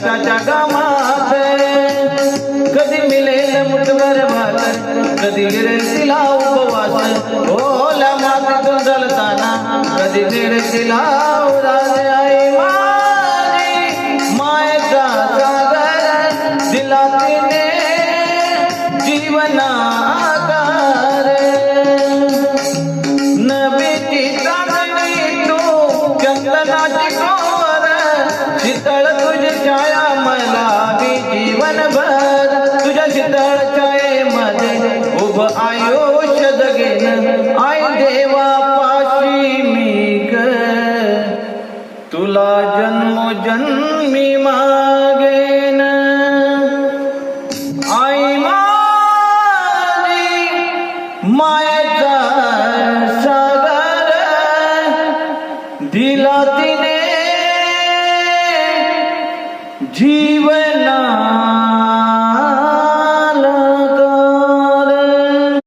कष्टाच्या कामात कधी मिळेल मुठभर भात कधी गिरेल तिला उपवास ओल्या मातीतून जलताना कधी गिरेल तिला उदास आई माझी मायेचा सागर दिला तिने जीवना आकार नबीची चांदणी तू चंदनाची कोर शीतळ तुझी छाया मला बी जीवनभर तुझ्या शीतळ छायेमध्ये उभं आयुष्य जगेन आई देवा पाशी मी ग तुला जन्मोजन्मी मागेन आई माझी मायेचा सागर दिला तिने